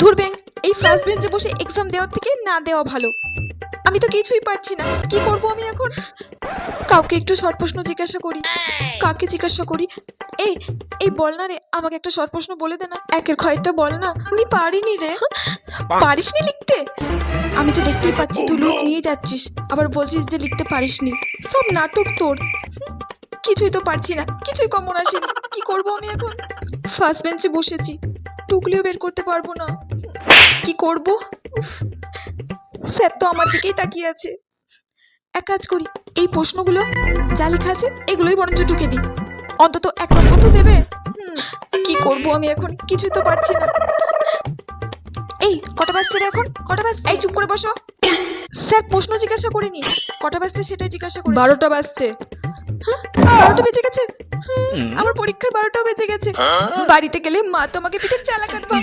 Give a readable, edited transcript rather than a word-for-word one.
ধুর ব্যাং, এই ফার্স্ট বেঞ্চে বসে এক্সাম দেওয়ার থেকে না দেওয়া ভালো। আমি তো কিছুই পারছি না, কি করব আমি এখন? কাউকে একটু শর্ট প্রশ্ন জিজ্ঞাসা করি। কাকে জিজ্ঞাসা করি? এই এই বল না রে, আমাকে একটা শর্ট প্রশ্ন বলে দে না, একের ক্ষয়টা বল না। আমি পারিনি রে। পারিসনি লিখতে? আমি তো দেখতেই পাচ্ছি তুই লুজ নিয়ে যাচ্ছিস, আবার বলছিস যে লিখতে পারিসনি। সব নাটক তোর। কিছুই তো পারছি না, কিছুই কমন আসেনি, কি করব আমি এখন? ফার্স্ট বেঞ্চে বসেছি, টুকলিও বের করতে পারবো না, কি করব? উফ, স্যার তো আমার দিকেই তাকিয়ে আছে। এক কাজ করি, এই প্রশ্নগুলো যা লেখা আছে এগুলোই বরঞ্চ ঢুকে দিই, অন্তত এক নম্বর তো দেবে। কি করব আমি এখন, কিছুই তো পারছি না। এই কটা বাজছে রে এখন? কটা বাজছে? এই চুপ করে বসো। স্যার প্রশ্ন জিজ্ঞাসা করিনি, কটা বাজছে সেটাই জিজ্ঞাসা করি। 12টা বাজছে। 12টা বেজে গেছে? আমার পরীক্ষার 12টাও বেজে গেছে। বাড়িতে গেলে মা তো আমাকে পিঠে চালা কাটবে।